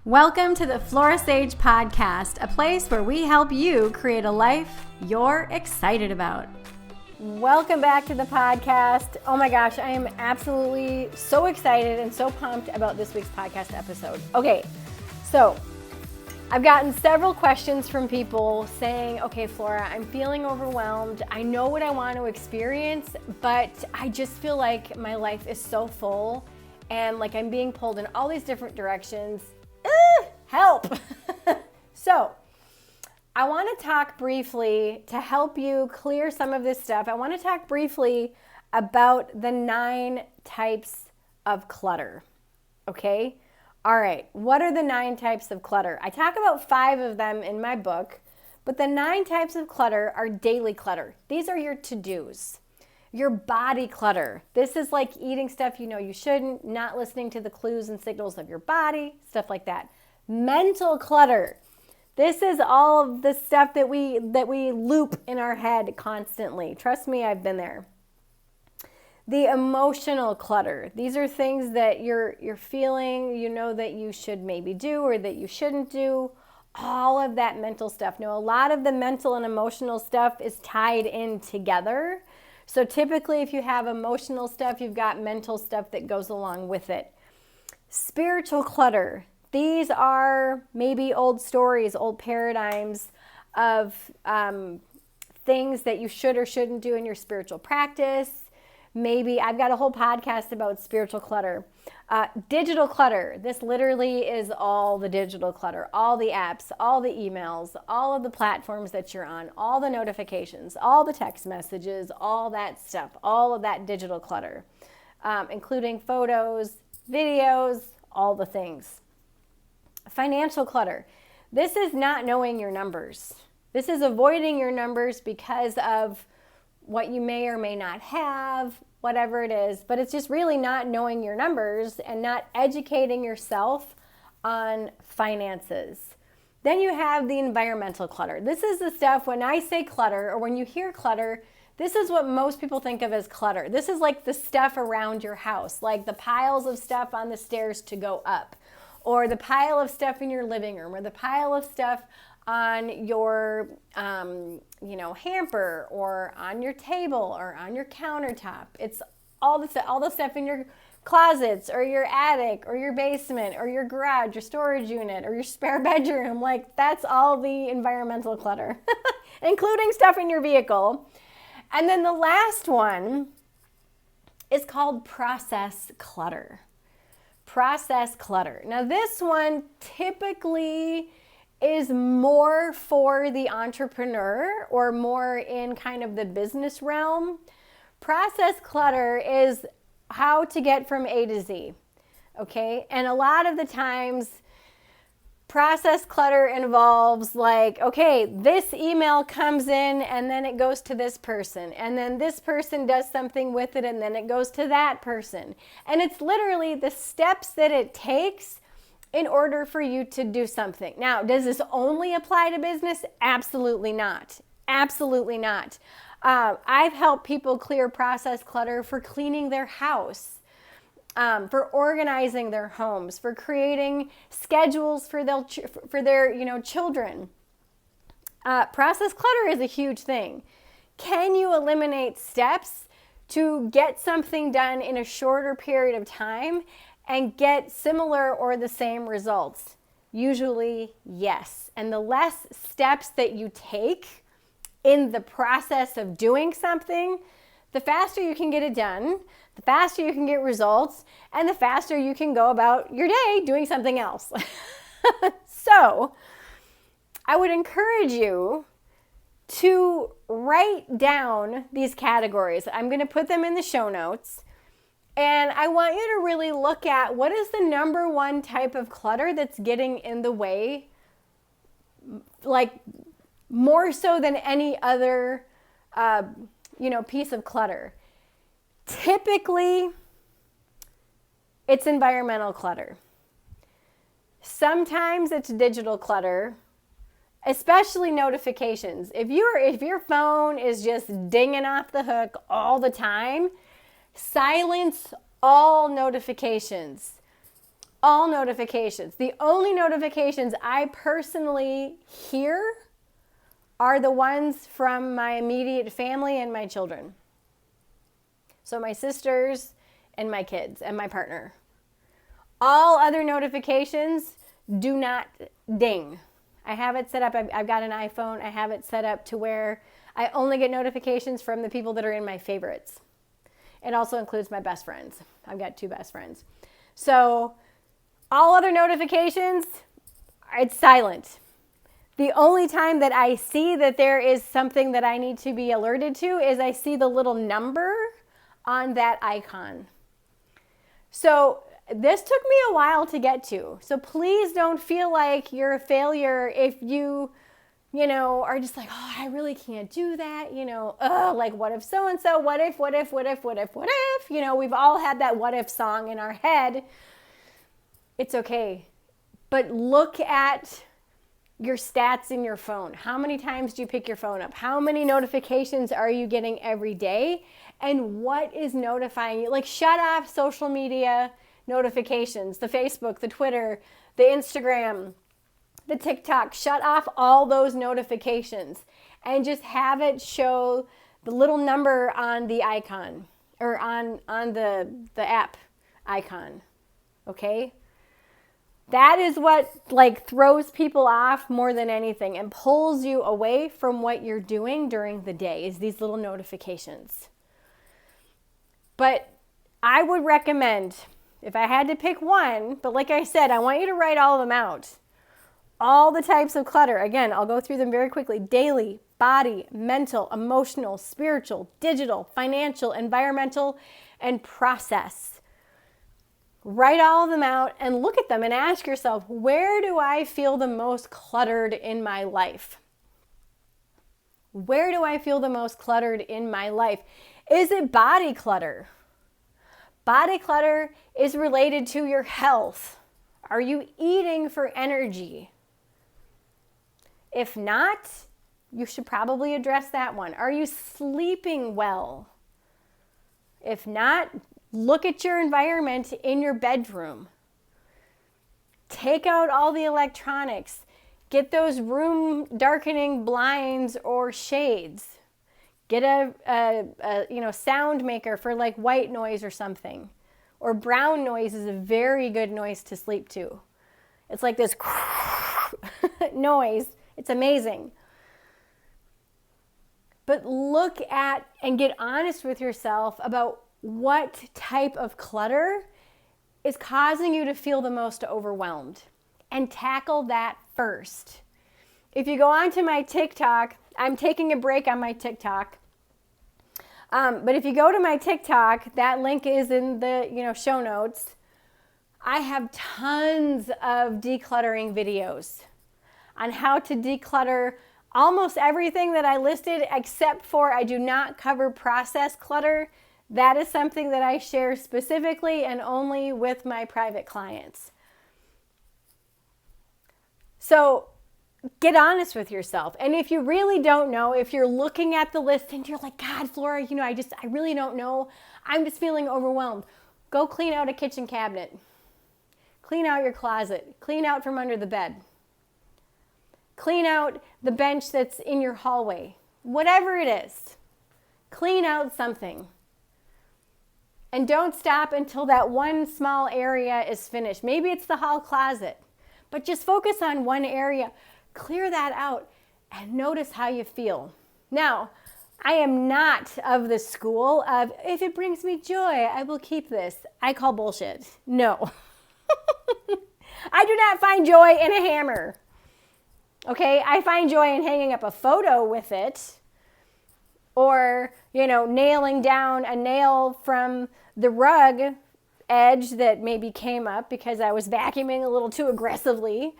Welcome to the Flora podcast, a place where we help you create a life you're excited about. Welcome back to the podcast. Oh my gosh, I am absolutely so excited and so pumped about this week's podcast episode. Okay, so I've gotten several questions from people saying, okay, Flora, I'm feeling overwhelmed. I know what I want to experience, but I just feel like my life is so full and like I'm being pulled in all these different directions. Help! So, I want to talk briefly to help you clear some of this stuff. I want to talk briefly about the 9 types of clutter. Okay? All right. What are the 9 types of clutter? I talk about 5 of them in my book, but the 9 types of clutter are daily clutter. These are your to-dos. Your body clutter. This is like eating stuff you know you shouldn't, not listening to the clues and signals of your body, stuff like that. Mental clutter. This is all of the stuff that we loop in our head constantly. Trust me, I've been there. The emotional clutter. These are things that you're feeling, you know that you should maybe do or that you shouldn't do. All of that mental stuff. Now, a lot of the mental and emotional stuff is tied in together. So typically, if you have emotional stuff, you've got mental stuff that goes along with it. Spiritual clutter. These are maybe old stories, old paradigms of things that you should or shouldn't do in your spiritual practice. Maybe I've got a whole podcast about spiritual clutter. Digital clutter. This literally is all the digital clutter, all the apps, all the emails, all of the platforms that you're on, all the notifications, all the text messages, all that stuff, all of that digital clutter, including photos, videos, all the things. Financial clutter. This is not knowing your numbers. This is avoiding your numbers because of what you may or may not have, whatever it is, but it's just really not knowing your numbers and not educating yourself on finances. Then you have the environmental clutter. This is the stuff, when I say clutter or when you hear clutter, this is what most people think of as clutter. This is like the stuff around your house, like the piles of stuff on the stairs to go up, or the pile of stuff in your living room, or the pile of stuff on your, hamper, or on your table, or on your countertop. It's all the stuff in your closets, or your attic, or your basement, or your garage, your storage unit, or your spare bedroom. Like, that's all the environmental clutter, including stuff in your vehicle. And then the last one is called process clutter. Process clutter. Now, this one typically is more for the entrepreneur or more in kind of the business realm. Process clutter is how to get from A to Z, okay? And a lot of the times, process clutter involves like, okay, this email comes in and then it goes to this person, and then this person does something with it and then it goes to that person. And it's literally the steps that it takes in order for you to do something. Now, does this only apply to business? Absolutely not. Absolutely not. I've helped people clear process clutter for cleaning their house, for organizing their homes, for creating schedules for their children. Process clutter is a huge thing. Can you eliminate steps to get something done in a shorter period of time and get similar or the same results? Usually, yes. And the less steps that you take in the process of doing something, the faster you can get it done, the faster you can get results, and the faster you can go about your day doing something else. So, I would encourage you to write down these categories. I'm going to put them in the show notes. And I want you to really look at what is the number one type of clutter that's getting in the way, like more so than any other, piece of clutter. Typically, it's environmental clutter. Sometimes it's digital clutter, especially notifications. If your phone is just dinging off the hook all the time, silence all notifications. all notifications. The only notifications I personally hear are the ones from my immediate family and my children. So my sisters and my kids and my partner. All other notifications do not ding. I have it set up. I've got an iPhone. I have it set up to where I only get notifications from the people that are in my favorites. It also includes my best friends. I've got 2 best friends. So all other notifications, it's silent. The only time that I see that there is something that I need to be alerted to is I see the little number on that icon. So this took me a while to get to. So please don't feel like you're a failure if you are just like, oh, I really can't do that. Like what if so-and-so, what if? We've all had that what if song in our head. It's okay. But look at your stats in your phone. How many times do you pick your phone up? How many notifications are you getting every day? And what is notifying you? Like, shut off social media notifications, the Facebook, the Twitter, the Instagram, the TikTok. Shut off all those notifications and just have it show the little number on the icon or on the app icon. Okay? That is what throws people off more than anything and pulls you away from what you're doing during the day is these little notifications. But I would recommend, if I had to pick one, but like I said, I want you to write all of them out. All the types of clutter. Again, I'll go through them very quickly. Daily, body, mental, emotional, spiritual, digital, financial, environmental, and process. Write all of them out and look at them and ask yourself, where do I feel the most cluttered in my life? Where do I feel the most cluttered in my life? Is it body clutter? Body clutter is related to your health. Are you eating for energy? If not, you should probably address that one. Are you sleeping well? If not, look at your environment in your bedroom. Take out all the electronics. Get those room darkening blinds or shades. Get a sound maker for like white noise or something. Or brown noise is a very good noise to sleep to. It's like this noise. It's amazing. But look at and get honest with yourself about what type of clutter is causing you to feel the most overwhelmed, and tackle that first. If you go onto my TikTok, I'm taking a break on my TikTok. But if you go to my TikTok, that link is in the show notes. I have tons of decluttering videos on how to declutter almost everything that I listed, except for I do not cover process clutter. That is something that I share specifically and only with my private clients. So get honest with yourself. And if you really don't know, if you're looking at the list and you're like, God, Flora, I really don't know. I'm just feeling overwhelmed. Go clean out a kitchen cabinet. Clean out your closet. Clean out from under the bed. Clean out the bench that's in your hallway. Whatever it is. Clean out something. And don't stop until that one small area is finished. Maybe it's the hall closet, but just focus on one area. Clear that out and notice how you feel. Now, I am not of the school of, if it brings me joy, I will keep this. I call bullshit. No. I do not find joy in a hammer. Okay, I find joy in hanging up a photo with it, or, nailing down a nail from the rug edge that maybe came up because I was vacuuming a little too aggressively.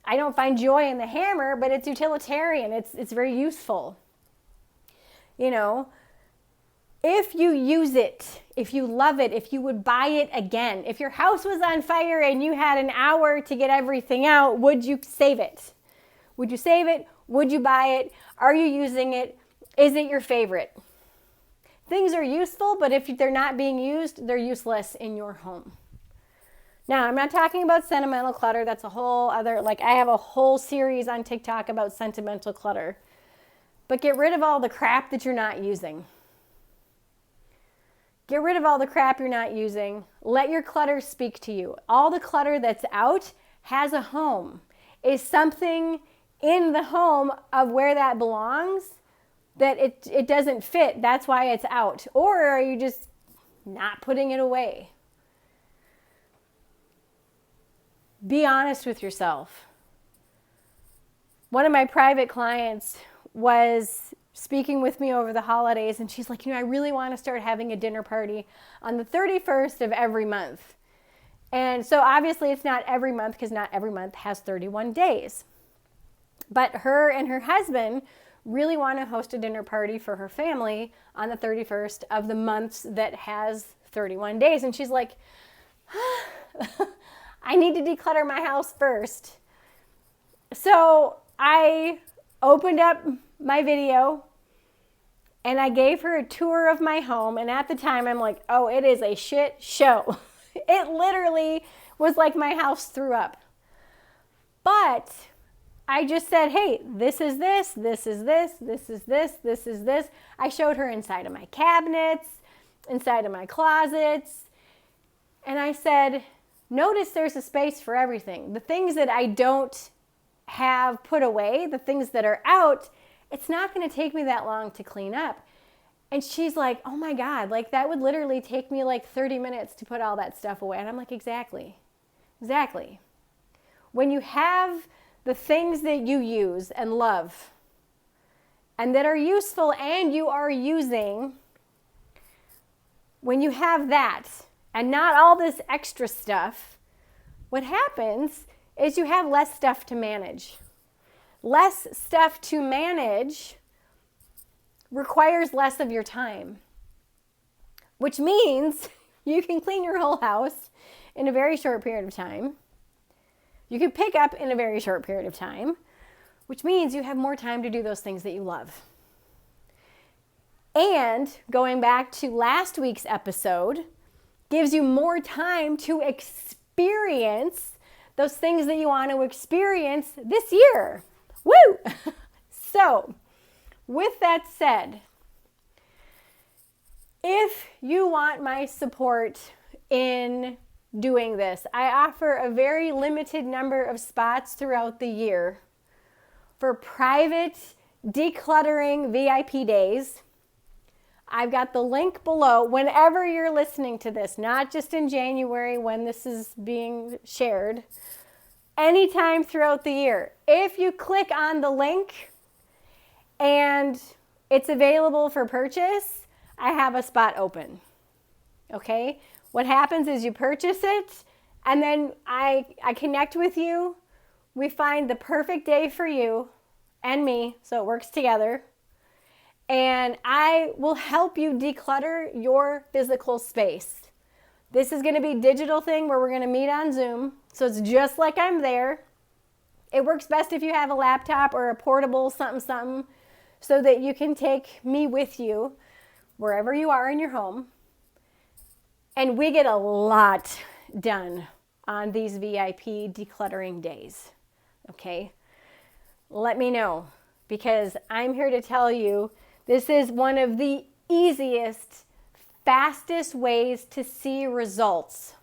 I don't find joy in the hammer, but it's utilitarian. It's very useful. If you use it, if you love it, if you would buy it again, if your house was on fire and you had an hour to get everything out, would you save it? Would you save it? Would you buy it? Are you using it? Is it your favorite? Things are useful, but if they're not being used, they're useless in your home. Now, I'm not talking about sentimental clutter. That's a whole other, I have a whole series on TikTok about sentimental clutter. But get rid of all the crap that you're not using. Get rid of all the crap you're not using. Let your clutter speak to you. All the clutter that's out has a home. Is something in the home of where that belongs that it doesn't fit? That's why it's out. Or are you just not putting it away? Be honest with yourself. One of my private clients was speaking with me over the holidays, and she's like, I really want to start having a dinner party on the 31st of every month. And so obviously it's not every month, because not every month has 31 days. But her and her husband really want to host a dinner party for her family on the 31st of the months that has 31 days. And she's like, I need to declutter my house first. So I opened up my video and I gave her a tour of my home. And at the time I'm like, oh, it is a shit show. It literally was like my house threw up. But I just said, hey, this is this, this is this, this is this, this is this. I showed her inside of my cabinets, inside of my closets. And I said, notice there's a space for everything. The things that I don't have put away, the things that are out, it's not going to take me that long to clean up. And she's like, oh my God, that would literally take me 30 minutes to put all that stuff away. And I'm like, exactly. When you have the things that you use and love and that are useful and you are using, when you have that and not all this extra stuff, what happens is you have less stuff to manage. Less stuff to manage requires less of your time, which means you can clean your whole house in a very short period of time. You can pick up in a very short period of time, which means you have more time to do those things that you love. And going back to last week's episode, gives you more time to experience those things that you want to experience this year. Woo! So, with that said, if you want my support in doing this, I offer a very limited number of spots throughout the year for private decluttering VIP days. I've got the link below whenever you're listening to this, not just in January when this is being shared, anytime throughout the year. If you click on the link and it's available for purchase, I have a spot open. Okay? What happens is you purchase it and then I connect with you. We find the perfect day for you and me, so it works together. And I will help you declutter your physical space. This is going to be a digital thing where we're going to meet on Zoom. So it's just like I'm there. It works best if you have a laptop or a portable something so that you can take me with you wherever you are in your home. And we get a lot done on these VIP decluttering days. Okay? Let me know, because I'm here to tell you this is one of the easiest, fastest ways to see results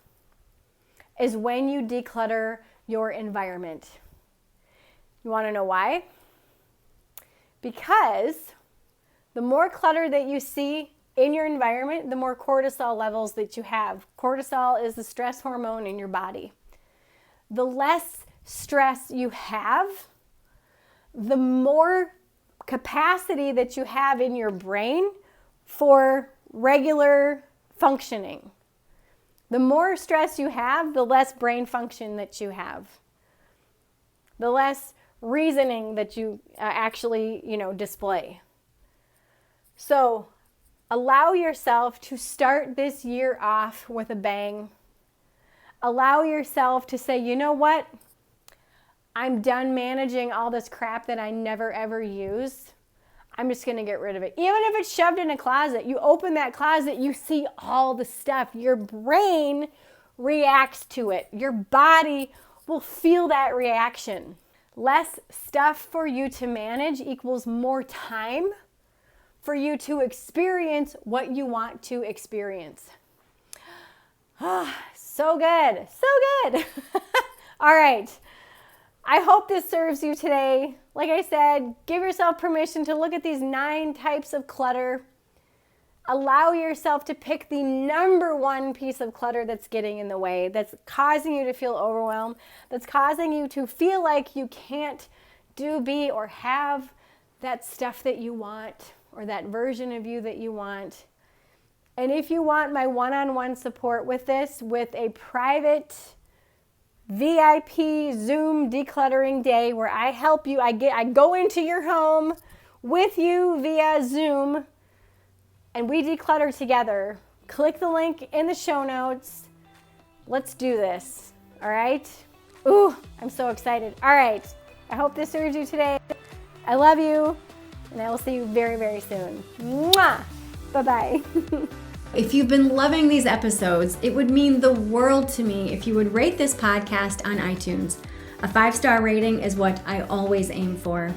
is when you declutter your environment. You want to know why? Because the more clutter that you see in your environment, the more cortisol levels that you have. Cortisol is the stress hormone in your body. The less stress you have, the more capacity that you have in your brain for regular functioning. The more stress you have, the less brain function that you have. The less reasoning that you actually, display. So, allow yourself to start this year off with a bang. Allow yourself to say, you know what? I'm done managing all this crap that I never ever use. I'm just going to get rid of it. Even if it's shoved in a closet, you open that closet, you see all the stuff. Your brain reacts to it. Your body will feel that reaction. Less stuff for you to manage equals more time for you to experience what you want to experience. So good. So good. All right. I hope this serves you today. Like I said, give yourself permission to look at these 9 types of clutter. Allow yourself to pick the number one piece of clutter that's getting in the way, that's causing you to feel overwhelmed, that's causing you to feel like you can't do, be, or have that stuff that you want or that version of you that you want. And if you want my one-on-one support with this, with a private VIP Zoom decluttering day where I help you, I go into your home with you via Zoom and we declutter together. Click the link in the show notes. Let's do this. All right? Ooh, I'm so excited. All right. I hope this serves you today. I love you, and I will see you very, very soon. Mwah! Bye-bye. If you've been loving these episodes, it would mean the world to me if you would rate this podcast on iTunes. A 5-star rating is what I always aim for.